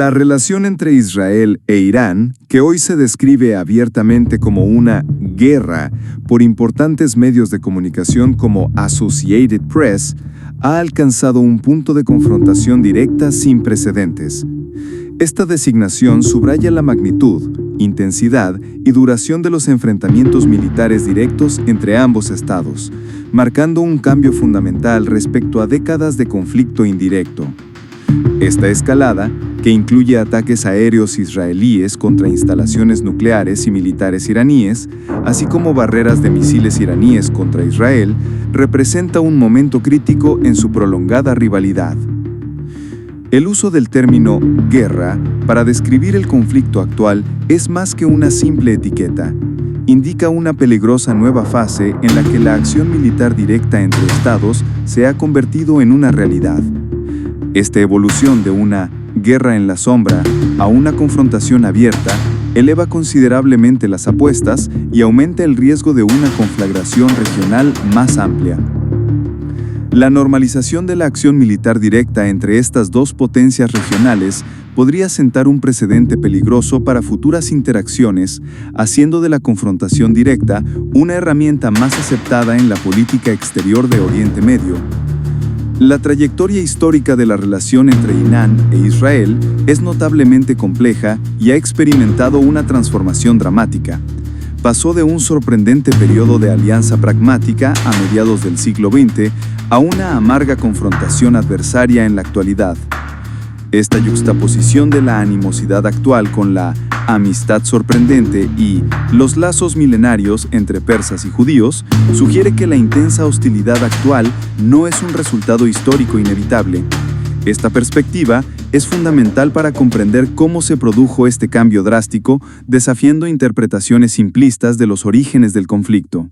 La relación entre Israel e Irán, que hoy se describe abiertamente como una guerra por importantes medios de comunicación como Associated Press, ha alcanzado un punto de confrontación directa sin precedentes. Esta designación subraya la magnitud, intensidad y duración de los enfrentamientos militares directos entre ambos estados, marcando un cambio fundamental respecto a décadas de conflicto indirecto. Esta escalada, que incluye ataques aéreos israelíes contra instalaciones nucleares y militares iraníes, así como barreras de misiles iraníes contra Israel, representa un momento crítico en su prolongada rivalidad. El uso del término guerra para describir el conflicto actual es más que una simple etiqueta. Indica una peligrosa nueva fase en la que la acción militar directa entre estados se ha convertido en una realidad. Esta evolución de una guerra en la sombra a una confrontación abierta eleva considerablemente las apuestas y aumenta el riesgo de una conflagración regional más amplia. La normalización de la acción militar directa entre estas dos potencias regionales podría sentar un precedente peligroso para futuras interacciones, haciendo de la confrontación directa una herramienta más aceptada en la política exterior de Oriente Medio. La trayectoria histórica de la relación entre Irán e Israel es notablemente compleja y ha experimentado una transformación dramática. Pasó de un sorprendente periodo de alianza pragmática a mediados del siglo XX a una amarga confrontación adversaria en la actualidad. Esta yuxtaposición de la animosidad actual con la amistad sorprendente y los lazos milenarios entre persas y judíos sugiere que la intensa hostilidad actual no es un resultado histórico inevitable. Esta perspectiva es fundamental para comprender cómo se produjo este cambio drástico, desafiando interpretaciones simplistas de los orígenes del conflicto.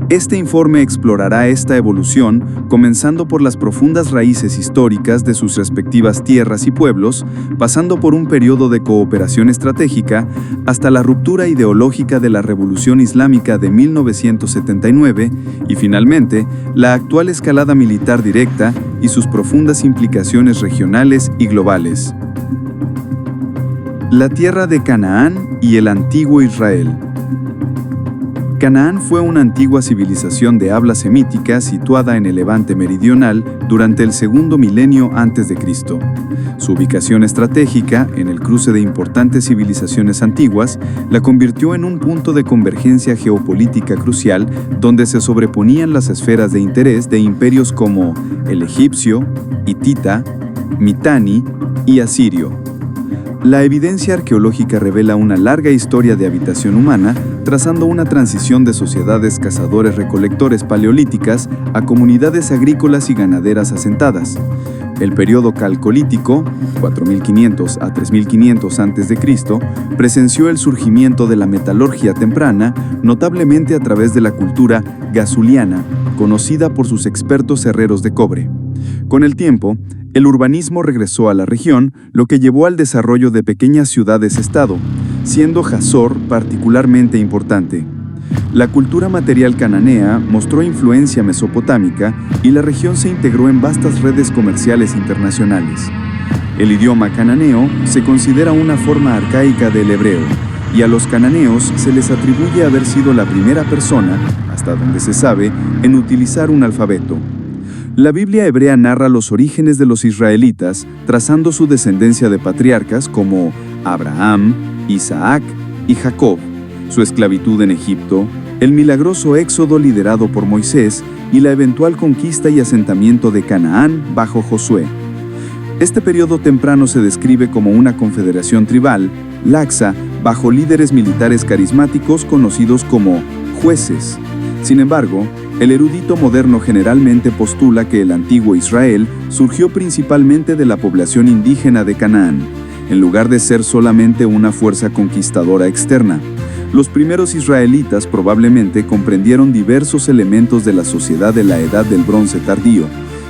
Este informe explorará esta evolución, comenzando por las profundas raíces históricas de sus respectivas tierras y pueblos, pasando por un periodo de cooperación estratégica, hasta la ruptura ideológica de la Revolución Islámica de 1979 y, finalmente, la actual escalada militar directa y sus profundas implicaciones regionales y globales. La tierra de Canaán y el antiguo Israel. Canaán fue una antigua civilización de habla semítica situada en el Levante meridional durante el segundo milenio a.C. Su ubicación estratégica, en el cruce de importantes civilizaciones antiguas, la convirtió en un punto de convergencia geopolítica crucial donde se sobreponían las esferas de interés de imperios como el egipcio, hitita, mitani y asirio. La evidencia arqueológica revela una larga historia de habitación humana, trazando una transición de sociedades cazadores-recolectores paleolíticas a comunidades agrícolas y ganaderas asentadas. El periodo calcolítico, 4500 a 3500 a.C., presenció el surgimiento de la metalurgia temprana, notablemente a través de la cultura gazuliana, conocida por sus expertos herreros de cobre. Con el tiempo, el urbanismo regresó a la región, lo que llevó al desarrollo de pequeñas ciudades-estado, siendo Hazor particularmente importante. La cultura material cananea mostró influencia mesopotámica y la región se integró en vastas redes comerciales internacionales. El idioma cananeo se considera una forma arcaica del hebreo, y a los cananeos se les atribuye haber sido la primera persona, hasta donde se sabe, en utilizar un alfabeto. La Biblia hebrea narra los orígenes de los israelitas, trazando su descendencia de patriarcas como Abraham, Isaac y Jacob, su esclavitud en Egipto, el milagroso éxodo liderado por Moisés y la eventual conquista y asentamiento de Canaán bajo Josué. Este periodo temprano se describe como una confederación tribal, laxa, bajo líderes militares carismáticos conocidos como jueces. Sin embargo, el erudito moderno generalmente postula que el antiguo Israel surgió principalmente de la población indígena de Canaán, en lugar de ser solamente una fuerza conquistadora externa. Los primeros israelitas probablemente comprendieron diversos elementos de la sociedad de la Edad del Bronce tardío,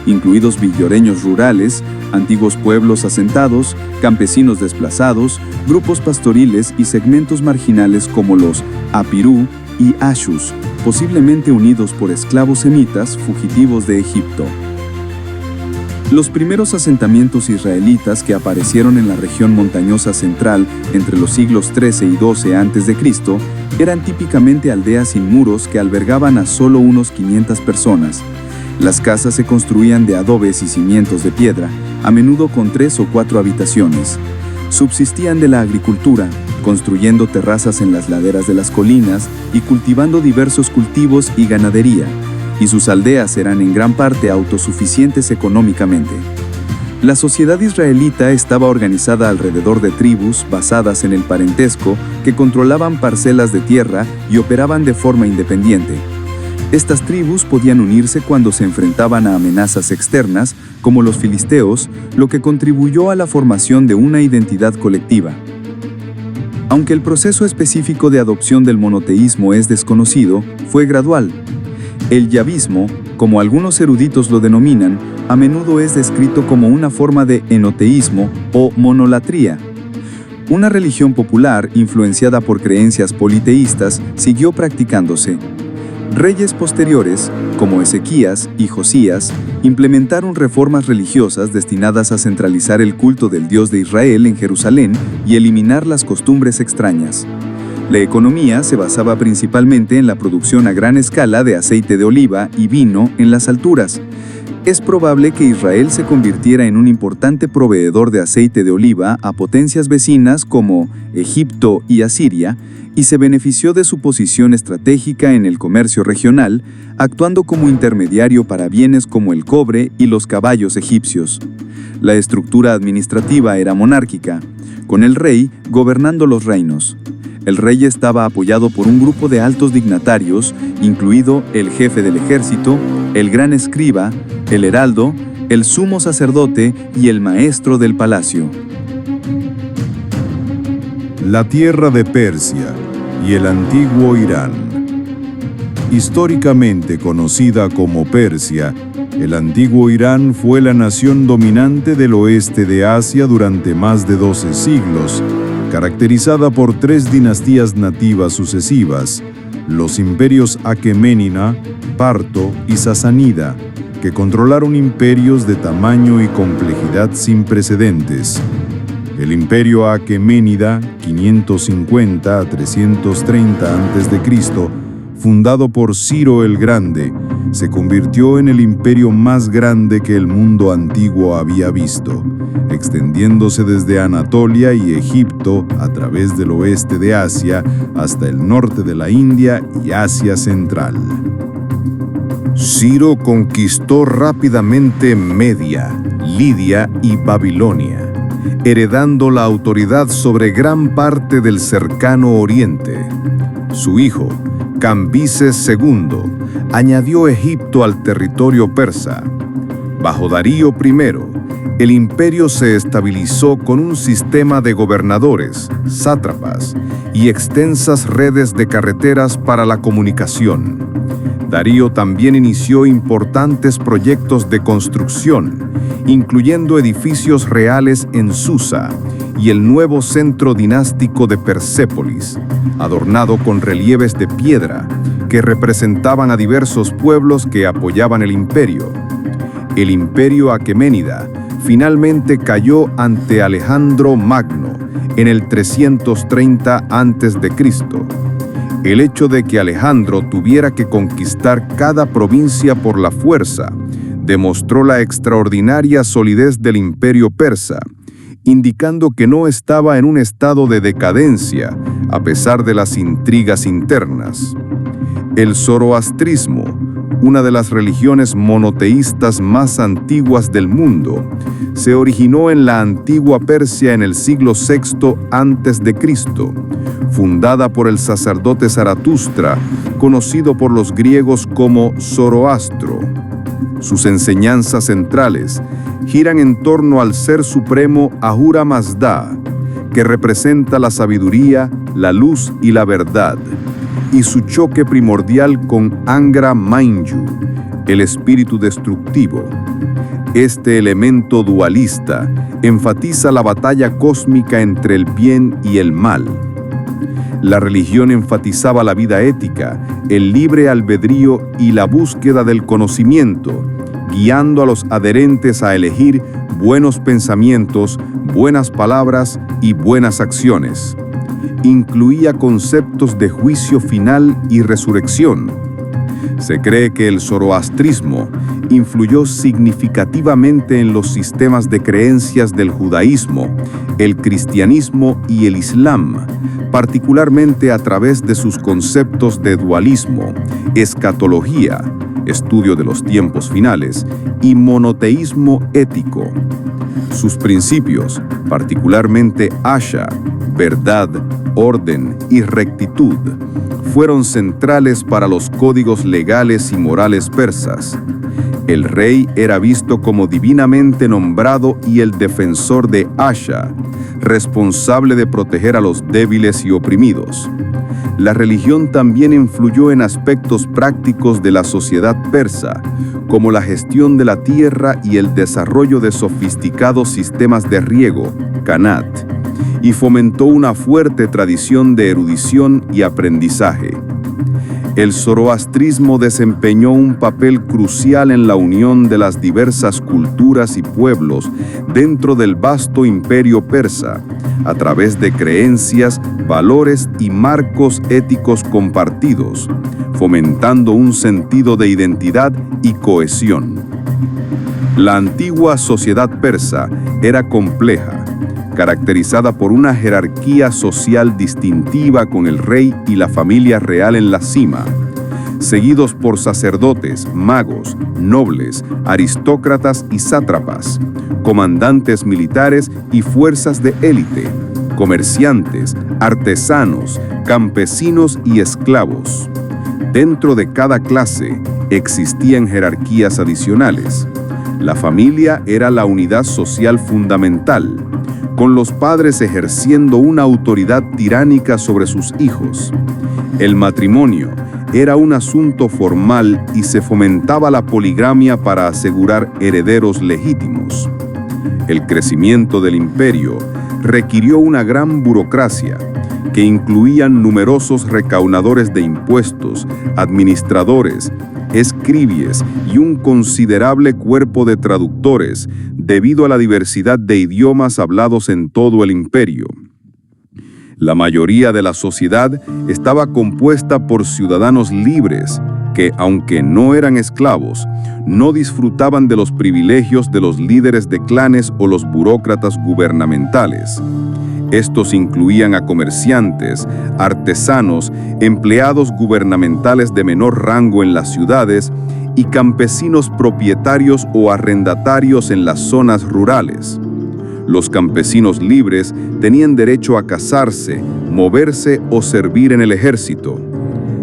incluidos villoreños rurales, antiguos pueblos asentados, campesinos desplazados, grupos pastoriles y segmentos marginales como los Apirú y Ashus, posiblemente unidos por esclavos semitas fugitivos de Egipto. Los primeros asentamientos israelitas que aparecieron en la región montañosa central entre los siglos XIII y XII a.C. eran típicamente aldeas sin muros que albergaban a solo unos 500 personas. Las casas se construían de adobes y cimientos de piedra, a menudo con 3 o 4 habitaciones. Subsistían de la agricultura, construyendo terrazas en las laderas de las colinas y cultivando diversos cultivos y ganadería, y sus aldeas eran en gran parte autosuficientes económicamente. La sociedad israelita estaba organizada alrededor de tribus basadas en el parentesco que controlaban parcelas de tierra y operaban de forma independiente. Estas tribus podían unirse cuando se enfrentaban a amenazas externas, como los filisteos, lo que contribuyó a la formación de una identidad colectiva. Aunque el proceso específico de adopción del monoteísmo es desconocido, fue gradual. El yavismo, como algunos eruditos lo denominan, a menudo es descrito como una forma de enoteísmo o monolatría. Una religión popular, influenciada por creencias politeístas, siguió practicándose. Reyes posteriores, como Ezequías y Josías, implementaron reformas religiosas destinadas a centralizar el culto del Dios de Israel en Jerusalén y eliminar las costumbres extrañas. La economía se basaba principalmente en la producción a gran escala de aceite de oliva y vino en las alturas. Es probable que Israel se convirtiera en un importante proveedor de aceite de oliva a potencias vecinas como Egipto y Asiria, y se benefició de su posición estratégica en el comercio regional, actuando como intermediario para bienes como el cobre y los caballos egipcios. La estructura administrativa era monárquica, con el rey gobernando los reinos. El rey estaba apoyado por un grupo de altos dignatarios, incluido el jefe del ejército, el gran escriba, el heraldo, el sumo sacerdote y el maestro del palacio. La tierra de Persia y el antiguo Irán. Históricamente conocida como Persia, el antiguo Irán fue la nación dominante del oeste de Asia durante más de 12 siglos, caracterizada por 3 dinastías nativas sucesivas, los imperios Aqueménida, Parto y Sasánida, que controlaron imperios de tamaño y complejidad sin precedentes. El imperio Aqueménida, 550 a 330 a.C., fundado por Ciro el Grande, se convirtió en el imperio más grande que el mundo antiguo había visto, extendiéndose desde Anatolia y Egipto a través del oeste de Asia hasta el norte de la India y Asia Central. Ciro conquistó rápidamente Media, Lidia y Babilonia, heredando la autoridad sobre gran parte del cercano oriente. Su hijo, Cambises II, añadió Egipto al territorio persa. Bajo Darío I, el imperio se estabilizó con un sistema de gobernadores, sátrapas y extensas redes de carreteras para la comunicación. Darío también inició importantes proyectos de construcción, incluyendo edificios reales en Susa y el nuevo centro dinástico de Persépolis, adornado con relieves de piedra que representaban a diversos pueblos que apoyaban el imperio. El imperio Aqueménida finalmente cayó ante Alejandro Magno en el 330 a.C. El hecho de que Alejandro tuviera que conquistar cada provincia por la fuerza demostró la extraordinaria solidez del imperio persa, indicando que no estaba en un estado de decadencia a pesar de las intrigas internas. El zoroastrismo, una de las religiones monoteístas más antiguas del mundo, se originó en la antigua Persia en el siglo VI a.C., fundada por el sacerdote Zaratustra, conocido por los griegos como Zoroastro. Sus enseñanzas centrales giran en torno al ser supremo Ahura Mazda, que representa la sabiduría, la luz y la verdad, y su choque primordial con Angra Mainyu, el espíritu destructivo. Este elemento dualista enfatiza la batalla cósmica entre el bien y el mal. La religión enfatizaba la vida ética, el libre albedrío y la búsqueda del conocimiento, guiando a los adherentes a elegir buenos pensamientos, buenas palabras y buenas acciones. Incluía conceptos de juicio final y resurrección. Se cree que el zoroastrismo influyó significativamente en los sistemas de creencias del judaísmo, el cristianismo y el islam, particularmente a través de sus conceptos de dualismo, escatología, estudio de los tiempos finales, y monoteísmo ético. Sus principios, particularmente Asha, verdad, orden y rectitud, fueron centrales para los códigos legales y morales persas. El rey era visto como divinamente nombrado y el defensor de Asha, responsable de proteger a los débiles y oprimidos. La religión también influyó en aspectos prácticos de la sociedad persa, como la gestión de la tierra y el desarrollo de sofisticados sistemas de riego, qanat, y fomentó una fuerte tradición de erudición y aprendizaje. El zoroastrismo desempeñó un papel crucial en la unión de las diversas culturas y pueblos dentro del vasto imperio persa, a través de creencias, valores y marcos éticos compartidos, fomentando un sentido de identidad y cohesión. La antigua sociedad persa era compleja, caracterizada por una jerarquía social distintiva con el rey y la familia real en la cima, seguidos por sacerdotes, magos, nobles, aristócratas y sátrapas, comandantes militares y fuerzas de élite, comerciantes, artesanos, campesinos y esclavos. Dentro de cada clase existían jerarquías adicionales. La familia era la unidad social fundamental, con los padres ejerciendo una autoridad tiránica sobre sus hijos. El matrimonio era un asunto formal y se fomentaba la poligamia para asegurar herederos legítimos. El crecimiento del imperio requirió una gran burocracia, que incluían numerosos recaudadores de impuestos, administradores, escribies y un considerable cuerpo de traductores, debido a la diversidad de idiomas hablados en todo el imperio. La mayoría de la sociedad estaba compuesta por ciudadanos libres que, aunque no eran esclavos, no disfrutaban de los privilegios de los líderes de clanes o los burócratas gubernamentales. Estos incluían a comerciantes, artesanos, empleados gubernamentales de menor rango en las ciudades y campesinos propietarios o arrendatarios en las zonas rurales. Los campesinos libres tenían derecho a casarse, moverse o servir en el ejército.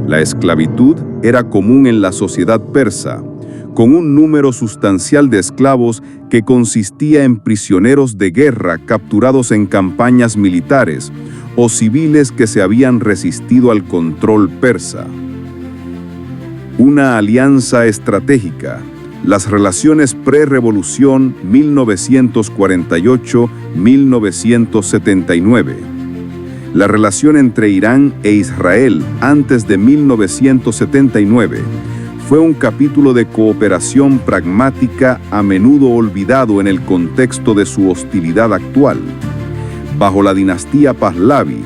La esclavitud era común en la sociedad persa, con un número sustancial de esclavos que consistía en prisioneros de guerra capturados en campañas militares o civiles que se habían resistido al control persa. Una alianza estratégica. Las relaciones pre-revolución 1948-1979. La relación entre Irán e Israel antes de 1979 fue un capítulo de cooperación pragmática a menudo olvidado en el contexto de su hostilidad actual. Bajo la dinastía Pahlavi,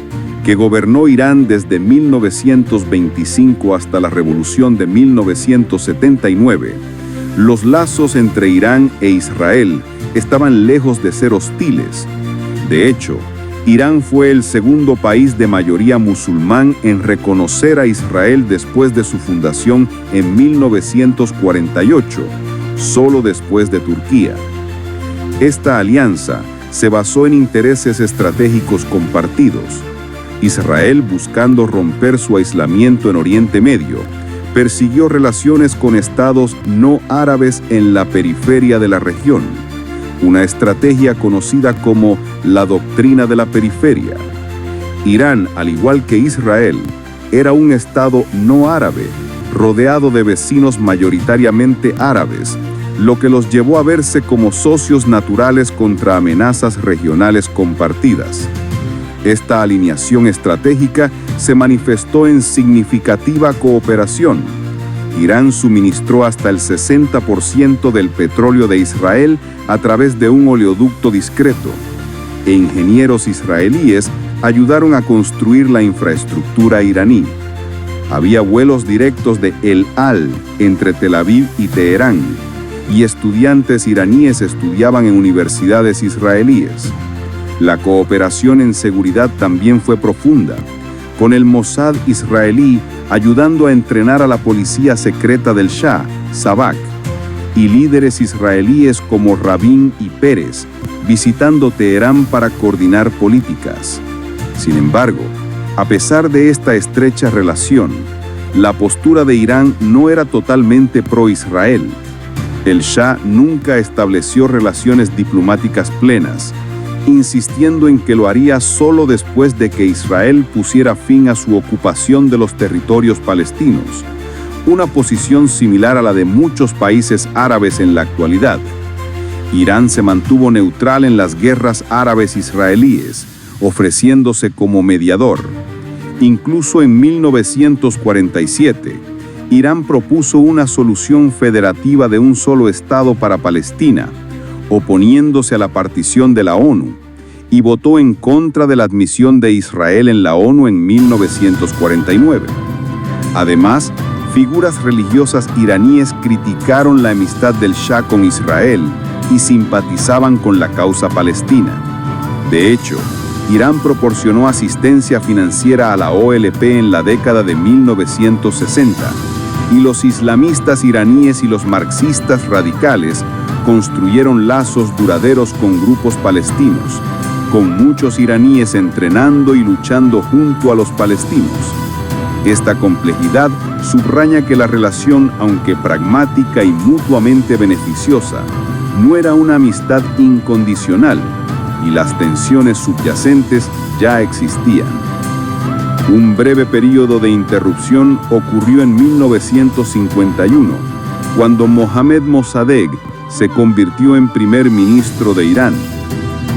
que gobernó Irán desde 1925 hasta la revolución de 1979, los lazos entre Irán e Israel estaban lejos de ser hostiles. De hecho, Irán fue el segundo país de mayoría musulmán en reconocer a Israel después de su fundación en 1948, solo después de Turquía. Esta alianza se basó en intereses estratégicos compartidos. Israel, buscando romper su aislamiento en Oriente Medio, persiguió relaciones con estados no árabes en la periferia de la región, una estrategia conocida como la doctrina de la periferia. Irán, al igual que Israel, era un estado no árabe, rodeado de vecinos mayoritariamente árabes, lo que los llevó a verse como socios naturales contra amenazas regionales compartidas. Esta alineación estratégica se manifestó en significativa cooperación. Irán suministró hasta el 60% del petróleo de Israel a través de un oleoducto discreto, e ingenieros israelíes ayudaron a construir la infraestructura iraní. Había vuelos directos de El Al entre Tel Aviv y Teherán, y estudiantes iraníes estudiaban en universidades israelíes. La cooperación en seguridad también fue profunda, con el Mossad israelí ayudando a entrenar a la policía secreta del Shah, Savak, y líderes israelíes como Rabin y Pérez, visitando Teherán para coordinar políticas. Sin embargo, a pesar de esta estrecha relación, la postura de Irán no era totalmente pro-Israel. El Shah nunca estableció relaciones diplomáticas plenas, insistiendo en que lo haría solo después de que Israel pusiera fin a su ocupación de los territorios palestinos, una posición similar a la de muchos países árabes en la actualidad. Irán se mantuvo neutral en las guerras árabes-israelíes, ofreciéndose como mediador. Incluso en 1947, Irán propuso una solución federativa de un solo Estado para Palestina, oponiéndose a la partición de la ONU, y votó en contra de la admisión de Israel en la ONU en 1949. Además, figuras religiosas iraníes criticaron la amistad del Shah con Israel y simpatizaban con la causa palestina. De hecho, Irán proporcionó asistencia financiera a la OLP en la década de 1960, y los islamistas iraníes y los marxistas radicales construyeron lazos duraderos con grupos palestinos, con muchos iraníes entrenando y luchando junto a los palestinos. Esta complejidad subraya que la relación, aunque pragmática y mutuamente beneficiosa, no era una amistad incondicional, y las tensiones subyacentes ya existían. Un breve periodo de interrupción ocurrió en 1951, cuando Mohammad Mossadegh se convirtió en primer ministro de Irán.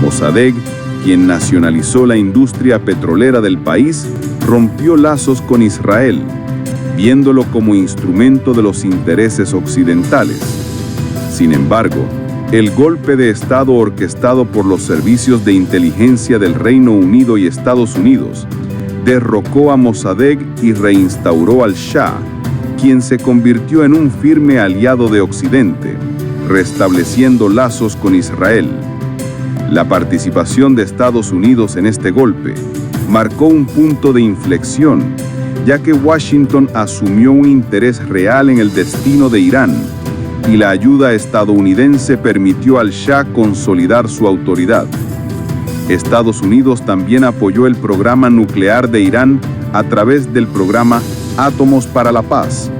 Mossadegh, quien nacionalizó la industria petrolera del país, rompió lazos con Israel, viéndolo como instrumento de los intereses occidentales. Sin embargo, el golpe de Estado orquestado por los servicios de inteligencia del Reino Unido y Estados Unidos derrocó a Mossadegh y reinstauró al Shah, quien se convirtió en un firme aliado de Occidente, restableciendo lazos con Israel. La participación de Estados Unidos en este golpe marcó un punto de inflexión, ya que Washington asumió un interés real en el destino de Irán, y la ayuda estadounidense permitió al Shah consolidar su autoridad. Estados Unidos también apoyó el programa nuclear de Irán a través del programa Átomos para la Paz,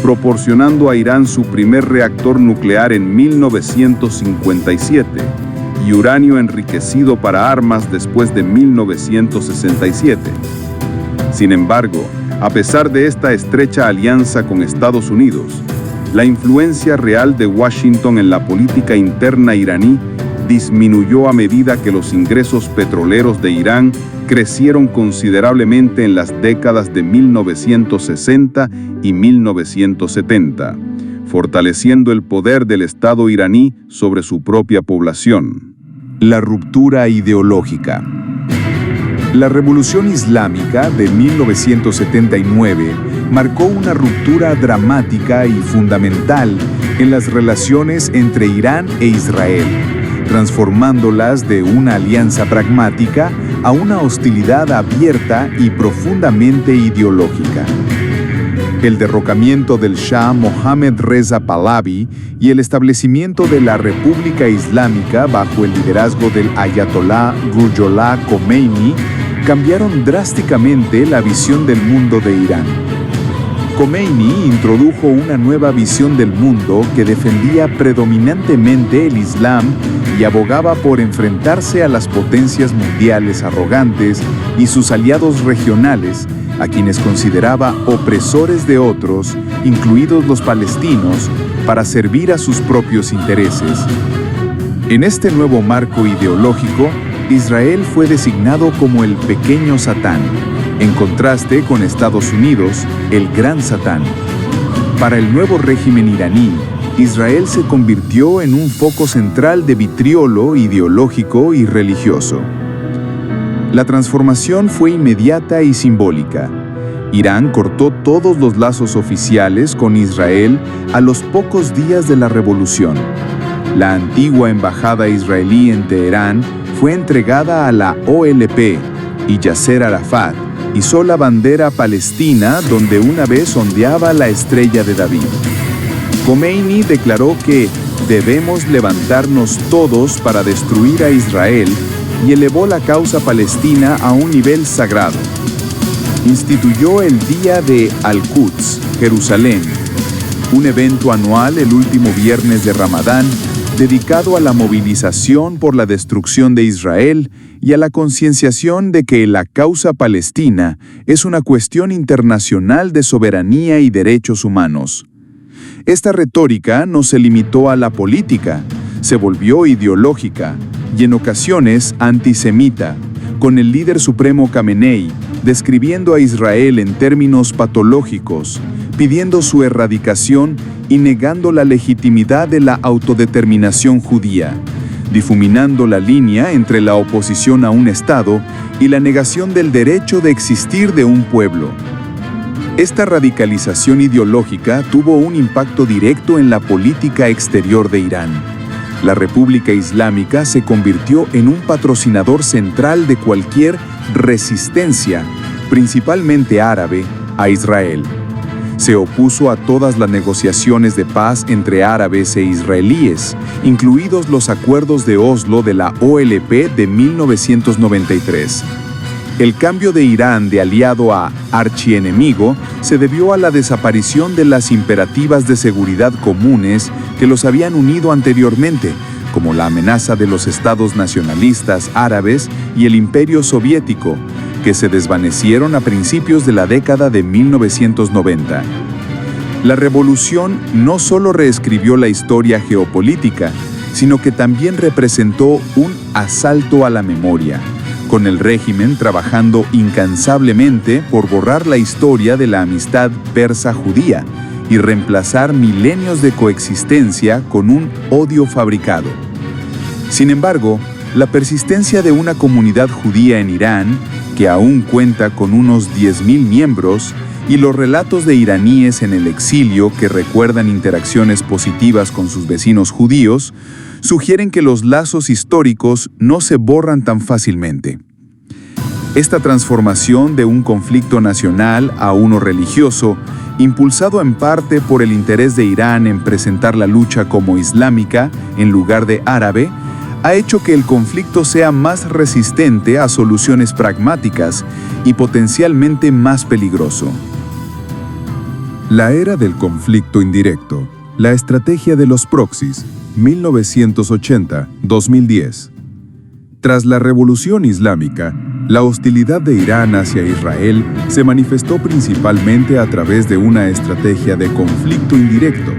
proporcionando a Irán su primer reactor nuclear en 1957 y uranio enriquecido para armas después de 1967. Sin embargo, a pesar de esta estrecha alianza con Estados Unidos, la influencia real de Washington en la política interna iraní disminuyó a medida que los ingresos petroleros de Irán crecieron considerablemente en las décadas de 1960 y 1970, fortaleciendo el poder del Estado iraní sobre su propia población. La ruptura ideológica. La Revolución Islámica de 1979 marcó una ruptura dramática y fundamental en las relaciones entre Irán e Israel, transformándolas de una alianza pragmática a una hostilidad abierta y profundamente ideológica. El derrocamiento del Shah Mohammad Reza Pahlavi y el establecimiento de la República Islámica bajo el liderazgo del Ayatolá Ruhollah Khomeini cambiaron drásticamente la visión del mundo de Irán. Khomeini introdujo una nueva visión del mundo que defendía predominantemente el Islam y abogaba por enfrentarse a las potencias mundiales arrogantes y sus aliados regionales, a quienes consideraba opresores de otros, incluidos los palestinos, para servir a sus propios intereses. En este nuevo marco ideológico, Israel fue designado como el pequeño Satán, en contraste con Estados Unidos, el gran Satán. Para el nuevo régimen iraní, Israel se convirtió en un foco central de vitriolo ideológico y religioso. La transformación fue inmediata y simbólica. Irán cortó todos los lazos oficiales con Israel a los pocos días de la revolución. La antigua embajada israelí en Teherán fue entregada a la OLP y Yasser Arafat izó la bandera palestina donde una vez ondeaba la estrella de David. Khomeini declaró que debemos levantarnos todos para destruir a Israel y elevó la causa palestina a un nivel sagrado. Instituyó el Día de Al-Quds, Jerusalén, un evento anual el último viernes de Ramadán dedicado a la movilización por la destrucción de Israel y a la concienciación de que la causa palestina es una cuestión internacional de soberanía y derechos humanos. Esta retórica no se limitó a la política, se volvió ideológica y en ocasiones antisemita, con el líder supremo Khamenei describiendo a Israel en términos patológicos, pidiendo su erradicación y negando la legitimidad de la autodeterminación judía, difuminando la línea entre la oposición a un Estado y la negación del derecho de existir de un pueblo. Esta radicalización ideológica tuvo un impacto directo en la política exterior de Irán. La República Islámica se convirtió en un patrocinador central de cualquier resistencia, principalmente árabe, a Israel. Se opuso a todas las negociaciones de paz entre árabes e israelíes, incluidos los acuerdos de Oslo de la OLP de 1993. El cambio de Irán de aliado a archienemigo se debió a la desaparición de las imperativas de seguridad comunes que los habían unido anteriormente, como la amenaza de los estados nacionalistas árabes y el Imperio Soviético, que se desvanecieron a principios de la década de 1990. La revolución no solo reescribió la historia geopolítica, sino que también representó un asalto a la memoria, con el régimen trabajando incansablemente por borrar la historia de la amistad persa-judía y reemplazar milenios de coexistencia con un odio fabricado. Sin embargo, la persistencia de una comunidad judía en Irán, que aún cuenta con unos 10.000 miembros, y los relatos de iraníes en el exilio que recuerdan interacciones positivas con sus vecinos judíos, sugieren que los lazos históricos no se borran tan fácilmente. Esta transformación de un conflicto nacional a uno religioso, impulsado en parte por el interés de Irán en presentar la lucha como islámica en lugar de árabe, ha hecho que el conflicto sea más resistente a soluciones pragmáticas y potencialmente más peligroso. La era del conflicto indirecto, la estrategia de los proxies, 1980-2010. Tras la Revolución Islámica, la hostilidad de Irán hacia Israel se manifestó principalmente a través de una estrategia de conflicto indirecto,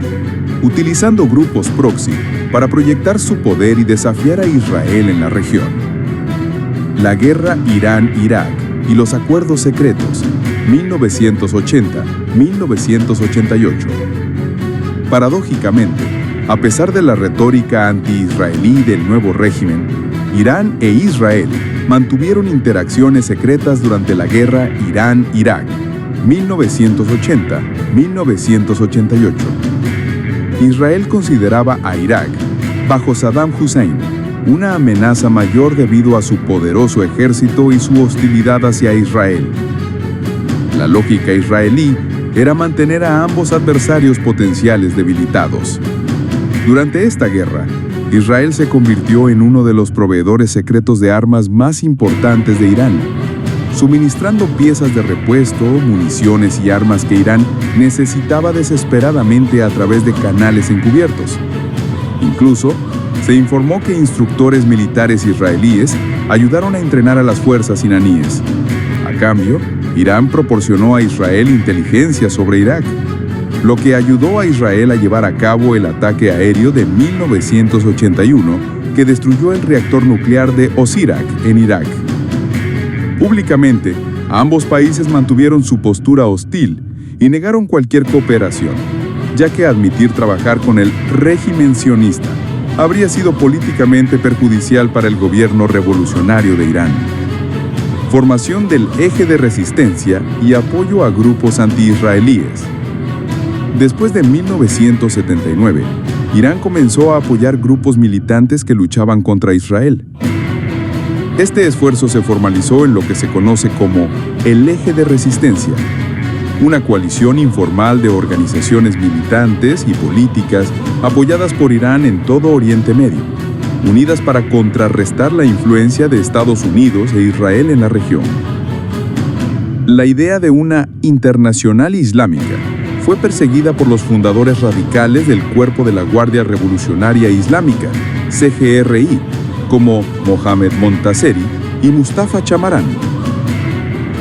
utilizando grupos proxy para proyectar su poder y desafiar a Israel en la región. La guerra Irán-Irak y los acuerdos secretos, 1980-1988. Paradójicamente, a pesar de la retórica anti-israelí del nuevo régimen, Irán e Israel mantuvieron interacciones secretas durante la guerra Irán-Irak, 1980-1988. Israel consideraba a Irak, bajo Saddam Hussein, una amenaza mayor debido a su poderoso ejército y su hostilidad hacia Israel. La lógica israelí era mantener a ambos adversarios potenciales debilitados. Durante esta guerra, Israel se convirtió en uno de los proveedores secretos de armas más importantes de Irán. suministrando piezas de repuesto, municiones y armas que Irán necesitaba desesperadamente a través de canales encubiertos. Incluso, se informó que instructores militares israelíes ayudaron a entrenar a las fuerzas iraníes. A cambio, Irán proporcionó a Israel inteligencia sobre Irak, lo que ayudó a Israel a llevar a cabo el ataque aéreo de 1981 que destruyó el reactor nuclear de Osirak en Irak. Públicamente, ambos países mantuvieron su postura hostil y negaron cualquier cooperación, ya que admitir trabajar con el régimen sionista habría sido políticamente perjudicial para el gobierno revolucionario de Irán. Formación del eje de resistencia y apoyo a grupos anti-israelíes. Después de 1979, Irán comenzó a apoyar grupos militantes que luchaban contra Israel. Este esfuerzo se formalizó en lo que se conoce como el eje de resistencia, una coalición informal de organizaciones militantes y políticas apoyadas por Irán en todo Oriente Medio, unidas para contrarrestar la influencia de Estados Unidos e Israel en la región. La idea de una internacional islámica fue perseguida por los fundadores radicales del Cuerpo de la Guardia Revolucionaria Islámica, CGRI, como Mohammad Montaseri y Mustafa Chamarán.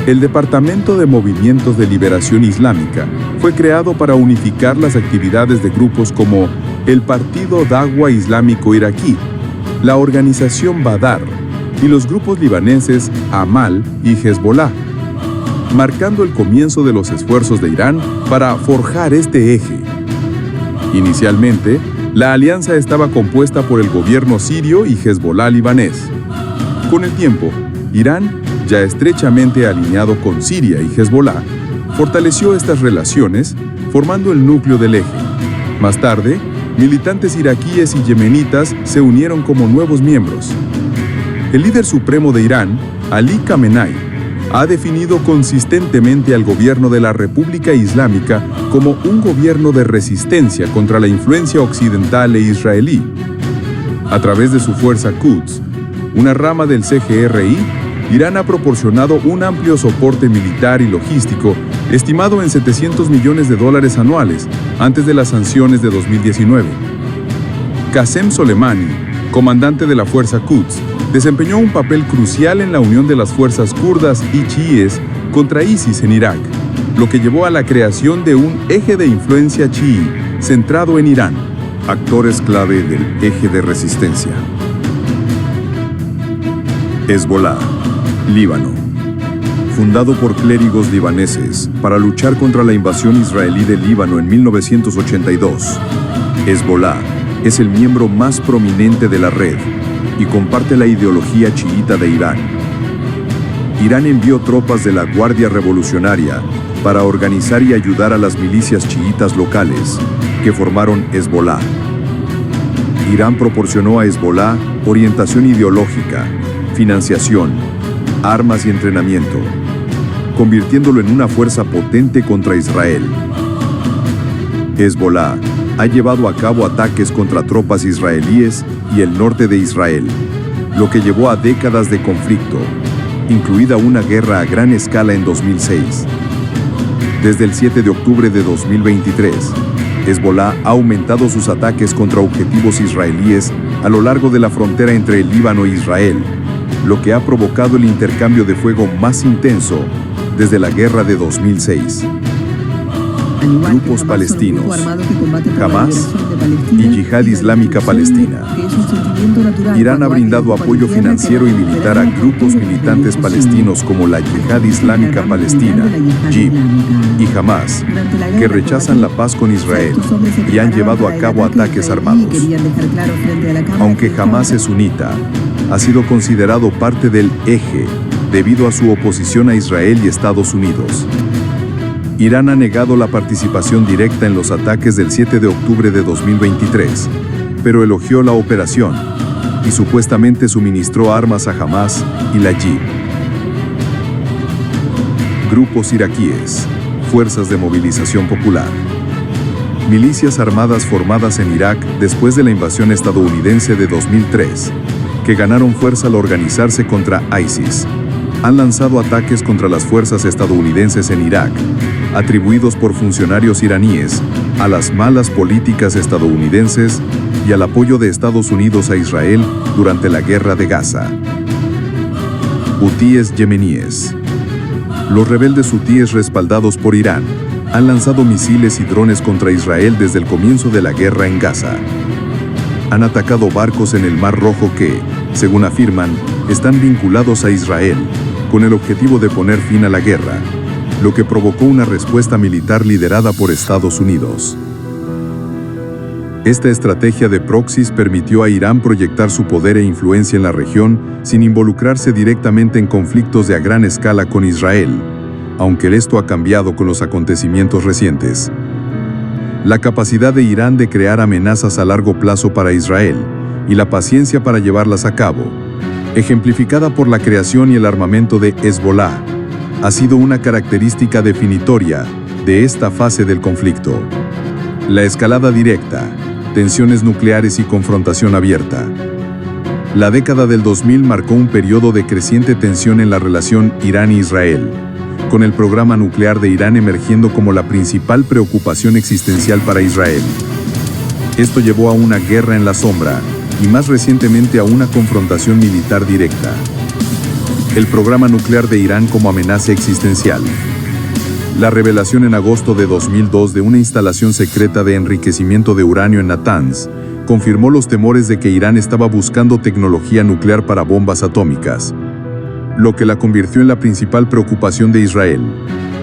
El Departamento de Movimientos de Liberación Islámica fue creado para unificar las actividades de grupos como el Partido Da'wa Islámico Iraquí, la organización Badr y los grupos libaneses Amal y Hezbollah, marcando el comienzo de los esfuerzos de Irán para forjar este eje. Inicialmente, la alianza estaba compuesta por el gobierno sirio y Hezbollah libanés. Con el tiempo, Irán, ya estrechamente alineado con Siria y Hezbollah, fortaleció estas relaciones, formando el núcleo del eje. Más tarde, militantes iraquíes y yemenitas se unieron como nuevos miembros. El líder supremo de Irán, Ali Khamenei, ha definido consistentemente al gobierno de la República Islámica como un gobierno de resistencia contra la influencia occidental e israelí. A través de su fuerza Quds, una rama del CGRI, Irán ha proporcionado un amplio soporte militar y logístico estimado en $700 millones anuales antes de las sanciones de 2019. Qasem Soleimani, comandante de la fuerza Quds, desempeñó un papel crucial en la unión de las fuerzas kurdas y chiíes contra ISIS en Irak, lo que llevó a la creación de un eje de influencia chií centrado en Irán. Actores clave del eje de resistencia. Hezbollah, Líbano. Fundado por clérigos libaneses para luchar contra la invasión israelí del Líbano en 1982, Hezbollah es el miembro más prominente de la red y comparte la ideología chiita de Irán. Irán envió tropas de la Guardia Revolucionaria para organizar y ayudar a las milicias chiitas locales que formaron Hezbollah. Irán proporcionó a Hezbollah orientación ideológica, financiación, armas y entrenamiento, convirtiéndolo en una fuerza potente contra Israel. Hezbollah ha llevado a cabo ataques contra tropas israelíes y el norte de Israel, lo que llevó a décadas de conflicto, incluida una guerra a gran escala en 2006. Desde el 7 de octubre de 2023, Hezbollah ha aumentado sus ataques contra objetivos israelíes a lo largo de la frontera entre el Líbano e Israel, lo que ha provocado el intercambio de fuego más intenso desde la guerra de 2006. Grupos palestinos, Hamas y Yihad Islámica Palestina. Irán ha brindado apoyo financiero y militar a grupos militantes palestinos como la Yihad Islámica Palestina, YIP, y Hamas, que rechazan la paz con Israel y han llevado a cabo ataques armados. Aunque Hamas es sunita, ha sido considerado parte del eje debido a su oposición a Israel y Estados Unidos. Irán ha negado la participación directa en los ataques del 7 de octubre de 2023, pero elogió la operación y supuestamente suministró armas a Hamas y la YIP. Grupos iraquíes, Fuerzas de Movilización Popular. Milicias armadas formadas en Irak después de la invasión estadounidense de 2003, que ganaron fuerza al organizarse contra ISIS. han lanzado ataques contra las fuerzas estadounidenses en Irak, atribuidos por funcionarios iraníes a las malas políticas estadounidenses y al apoyo de Estados Unidos a Israel durante la Guerra de Gaza. Hutíes yemeníes. Los rebeldes hutíes respaldados por Irán han lanzado misiles y drones contra Israel desde el comienzo de la guerra en Gaza. Han atacado barcos en el Mar Rojo que, según afirman, están vinculados a Israel, con el objetivo de poner fin a la guerra, lo que provocó una respuesta militar liderada por Estados Unidos. Esta estrategia de proxies permitió a Irán proyectar su poder e influencia en la región sin involucrarse directamente en conflictos de a gran escala con Israel, aunque esto ha cambiado con los acontecimientos recientes. La capacidad de Irán de crear amenazas a largo plazo para Israel y la paciencia para llevarlas a cabo, ejemplificada por la creación y el armamento de Hezbollah, ha sido una característica definitoria de esta fase del conflicto. La escalada directa, tensiones nucleares y confrontación abierta. La década del 2000 marcó un periodo de creciente tensión en la relación Irán-Israel, con el programa nuclear de Irán emergiendo como la principal preocupación existencial para Israel. Esto llevó a una guerra en la sombra y más recientemente a una confrontación militar directa. El programa nuclear de Irán como amenaza existencial. La revelación en agosto de 2002 de una instalación secreta de enriquecimiento de uranio en Natanz confirmó los temores de que Irán estaba buscando tecnología nuclear para bombas atómicas, lo que la convirtió en la principal preocupación de Israel.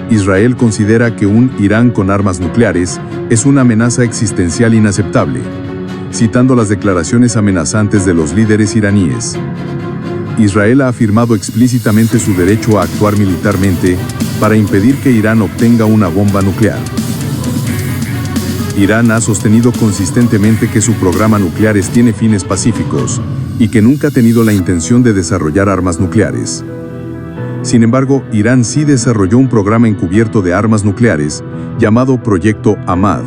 Israel considera que un Irán con armas nucleares es una amenaza existencial inaceptable, citando las declaraciones amenazantes de los líderes iraníes. Israel ha afirmado explícitamente su derecho a actuar militarmente para impedir que Irán obtenga una bomba nuclear. Irán ha sostenido consistentemente que su programa nuclear tiene fines pacíficos y que nunca ha tenido la intención de desarrollar armas nucleares. Sin embargo, Irán sí desarrolló un programa encubierto de armas nucleares llamado Proyecto Ahmad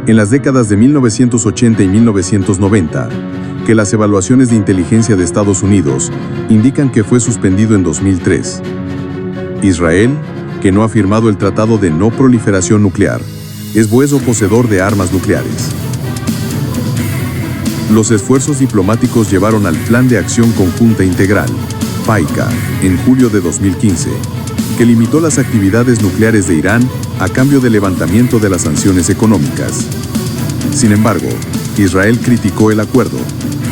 en las décadas de 1980 y 1990, que las evaluaciones de inteligencia de Estados Unidos indican que fue suspendido en 2003. Israel, que no ha firmado el Tratado de No Proliferación Nuclear, es hueso poseedor de armas nucleares. Los esfuerzos diplomáticos llevaron al Plan de Acción Conjunta Integral, PAICA, en julio de 2015, que limitó las actividades nucleares de Irán a cambio del levantamiento de las sanciones económicas. Sin embargo, Israel criticó el acuerdo,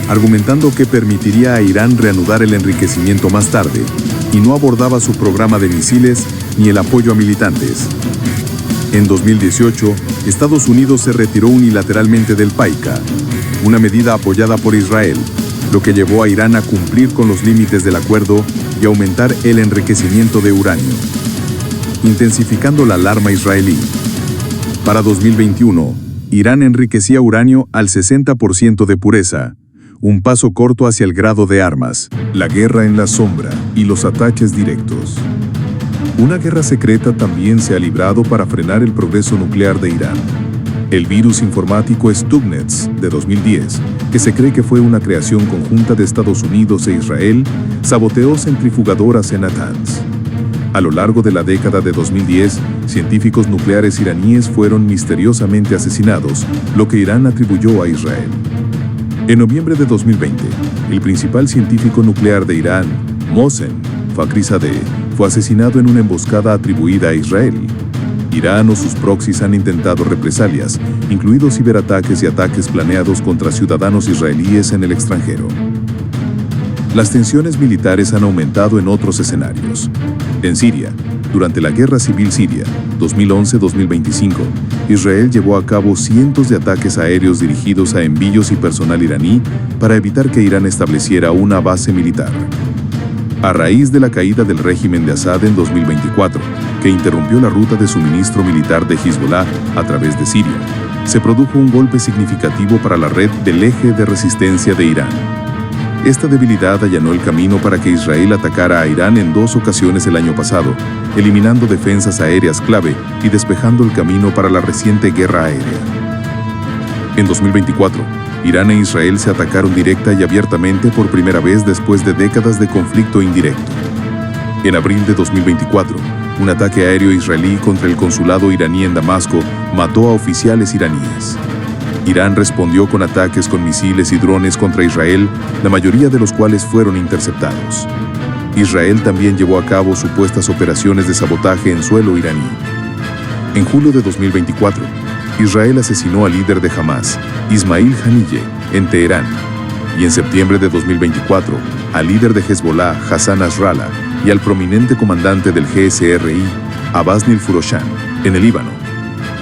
argumentando que permitiría a Irán reanudar el enriquecimiento más tarde y no abordaba su programa de misiles ni el apoyo a militantes. En 2018, Estados Unidos se retiró unilateralmente del PAICA, una medida apoyada por Israel, lo que llevó a Irán a cumplir con los límites del acuerdo y aumentar el enriquecimiento de uranio, intensificando la alarma israelí. Para 2021, Irán enriquecía uranio al 60% de pureza, un paso corto hacia el grado de armas. La guerra en la sombra y los ataques directos. Una guerra secreta también se ha librado para frenar el progreso nuclear de Irán. El virus informático Stuxnet de 2010, que se cree que fue una creación conjunta de Estados Unidos e Israel, saboteó centrifugadoras en Natanz. A lo largo de la década de 2010, científicos nucleares iraníes fueron misteriosamente asesinados, lo que Irán atribuyó a Israel. En noviembre de 2020, el principal científico nuclear de Irán, Mohsen Fakhrizadeh, fue asesinado en una emboscada atribuida a Israel. Irán o sus proxies han intentado represalias, incluidos ciberataques y ataques planeados contra ciudadanos israelíes en el extranjero. Las tensiones militares han aumentado en otros escenarios. En Siria, durante la Guerra Civil Siria, 2011-2025, Israel llevó a cabo cientos de ataques aéreos dirigidos a envíos y personal iraní para evitar que Irán estableciera una base militar. A raíz de la caída del régimen de Assad en 2024, que interrumpió la ruta de suministro militar de Hezbollah a través de Siria, se produjo un golpe significativo para la red del eje de resistencia de Irán. Esta debilidad allanó el camino para que Israel atacara a Irán en 2 ocasiones el año pasado, eliminando defensas aéreas clave y despejando el camino para la reciente guerra aérea. En 2024, Irán e Israel se atacaron directa y abiertamente por primera vez después de décadas de conflicto indirecto. En abril de 2024, un ataque aéreo israelí contra el consulado iraní en Damasco mató a oficiales iraníes. Irán respondió con ataques con misiles y drones contra Israel, la mayoría de los cuales fueron interceptados. Israel también llevó a cabo supuestas operaciones de sabotaje en suelo iraní. En julio de 2024, Israel asesinó al líder de Hamas, Ismail Haniyeh, en Teherán, y en septiembre de 2024, al líder de Hezbollah, Hassan Nasrallah, y al prominente comandante del GSRI, Abbas Nilfuroshan, en el Líbano.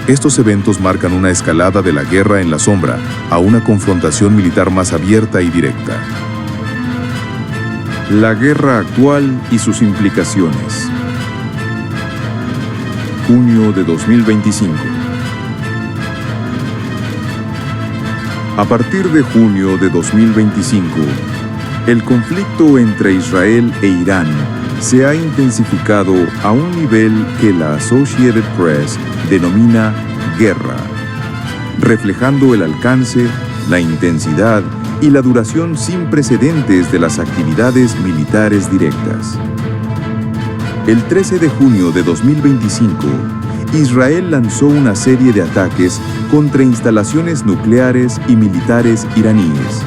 Estos eventos marcan una escalada de la guerra en la sombra a una confrontación militar más abierta y directa. La guerra actual y sus implicaciones. Junio de 2025. A partir de junio de 2025, el conflicto entre Israel e Irán se ha intensificado a un nivel que la Associated Press denomina guerra, reflejando el alcance, la intensidad y la duración sin precedentes de las actividades militares directas. El 13 de junio de 2025, Israel lanzó una serie de ataques contra instalaciones nucleares y militares iraníes,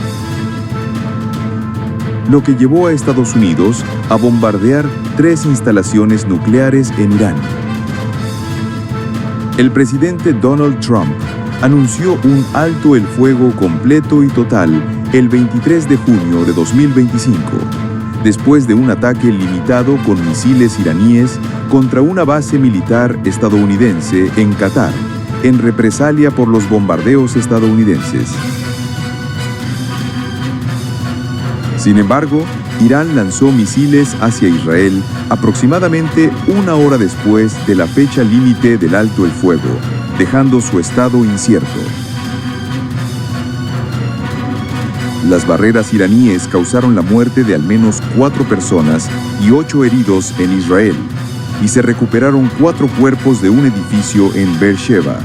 lo que llevó a Estados Unidos a bombardear 3 instalaciones nucleares en Irán. El presidente Donald Trump anunció un alto el fuego completo y total el 23 de junio de 2025, después de un ataque limitado con misiles iraníes contra una base militar estadounidense en Qatar, en represalia por los bombardeos estadounidenses. Sin embargo, Irán lanzó misiles hacia Israel aproximadamente una hora después de la fecha límite del alto el fuego, dejando su estado incierto. Las barreras iraníes causaron la muerte de al menos 4 personas y 8 heridos en Israel, y se recuperaron 4 cuerpos de un edificio en Beersheba.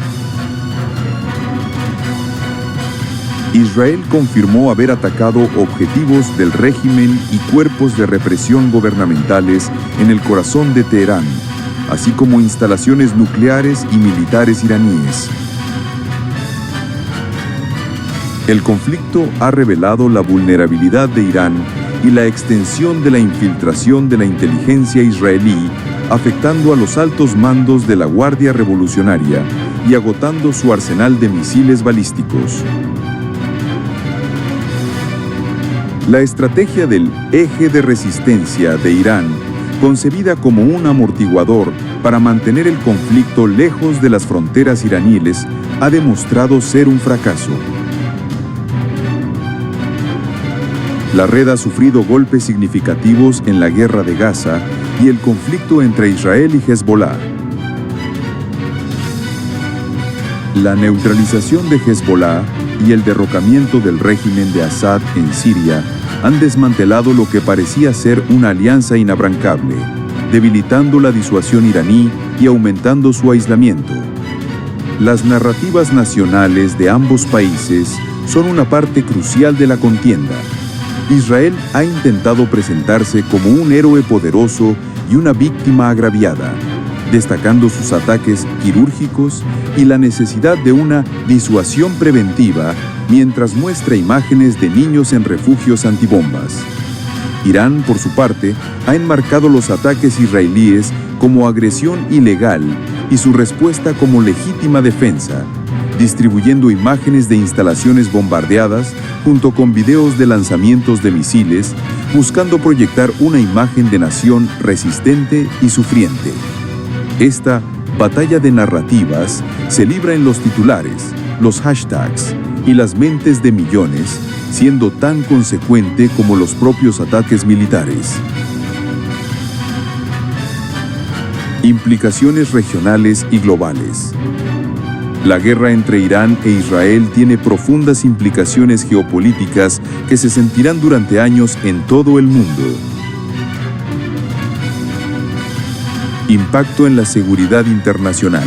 Israel confirmó haber atacado objetivos del régimen y cuerpos de represión gubernamentales en el corazón de Teherán, así como instalaciones nucleares y militares iraníes. El conflicto ha revelado la vulnerabilidad de Irán y la extensión de la infiltración de la inteligencia israelí, afectando a los altos mandos de la Guardia Revolucionaria y agotando su arsenal de misiles balísticos. La estrategia del eje de resistencia de Irán, concebida como un amortiguador para mantener el conflicto lejos de las fronteras iraníes, ha demostrado ser un fracaso. La red ha sufrido golpes significativos en la guerra de Gaza y el conflicto entre Israel y Hezbollah. La neutralización de Hezbollah y el derrocamiento del régimen de Assad en Siria han desmantelado lo que parecía ser una alianza inabrancable, debilitando la disuasión iraní y aumentando su aislamiento. Las narrativas nacionales de ambos países son una parte crucial de la contienda. Israel ha intentado presentarse como un héroe poderoso y una víctima agraviada, destacando sus ataques quirúrgicos y la necesidad de una disuasión preventiva mientras muestra imágenes de niños en refugios antibombas. Irán, por su parte, ha enmarcado los ataques israelíes como agresión ilegal y su respuesta como legítima defensa, distribuyendo imágenes de instalaciones bombardeadas junto con videos de lanzamientos de misiles, buscando proyectar una imagen de nación resistente y sufriente. Esta batalla de narrativas se libra en los titulares, los hashtags y las mentes de millones, siendo tan consecuente como los propios ataques militares. Implicaciones regionales y globales. La guerra entre Irán e Israel tiene profundas implicaciones geopolíticas que se sentirán durante años en todo el mundo. Impacto en la seguridad internacional.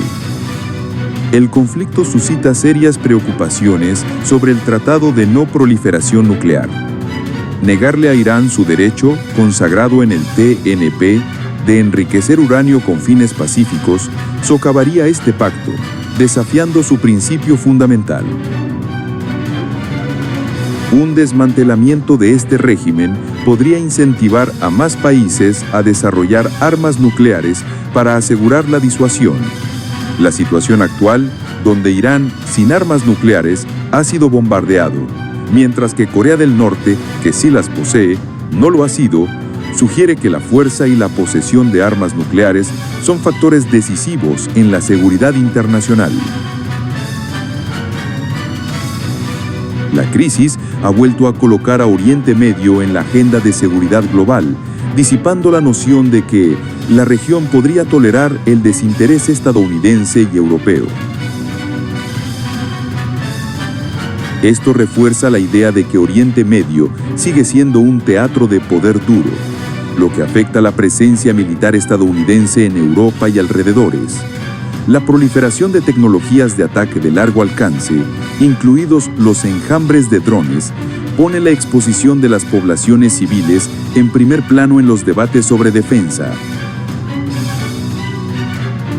El conflicto suscita serias preocupaciones sobre el Tratado de No Proliferación Nuclear. Negarle a Irán su derecho, consagrado en el TNP, de enriquecer uranio con fines pacíficos, socavaría este pacto, desafiando su principio fundamental. Un desmantelamiento de este régimen podría incentivar a más países a desarrollar armas nucleares para asegurar la disuasión. La situación actual, donde Irán, sin armas nucleares, ha sido bombardeado, mientras que Corea del Norte, que sí las posee, no lo ha sido, sugiere que la fuerza y la posesión de armas nucleares son factores decisivos en la seguridad internacional. La crisis ha vuelto a colocar a Oriente Medio en la agenda de seguridad global, disipando la noción de que la región podría tolerar el desinterés estadounidense y europeo. Esto refuerza la idea de que Oriente Medio sigue siendo un teatro de poder duro, lo que afecta la presencia militar estadounidense en Europa y alrededores. La proliferación de tecnologías de ataque de largo alcance, incluidos los enjambres de drones, pone la exposición de las poblaciones civiles en primer plano en los debates sobre defensa.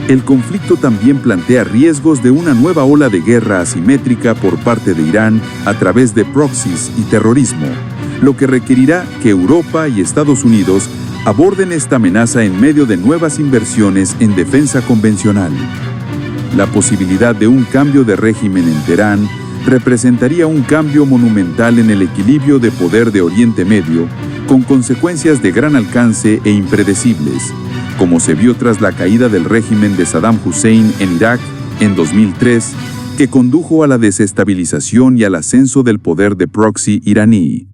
El conflicto también plantea riesgos de una nueva ola de guerra asimétrica por parte de Irán a través de proxies y terrorismo, lo que requerirá que Europa y Estados Unidos aborden esta amenaza en medio de nuevas inversiones en defensa convencional. La posibilidad de un cambio de régimen en Teherán representaría un cambio monumental en el equilibrio de poder de Oriente Medio, con consecuencias de gran alcance e impredecibles, como se vio tras la caída del régimen de Saddam Hussein en Irak en 2003, que condujo a la desestabilización y al ascenso del poder de proxy iraní.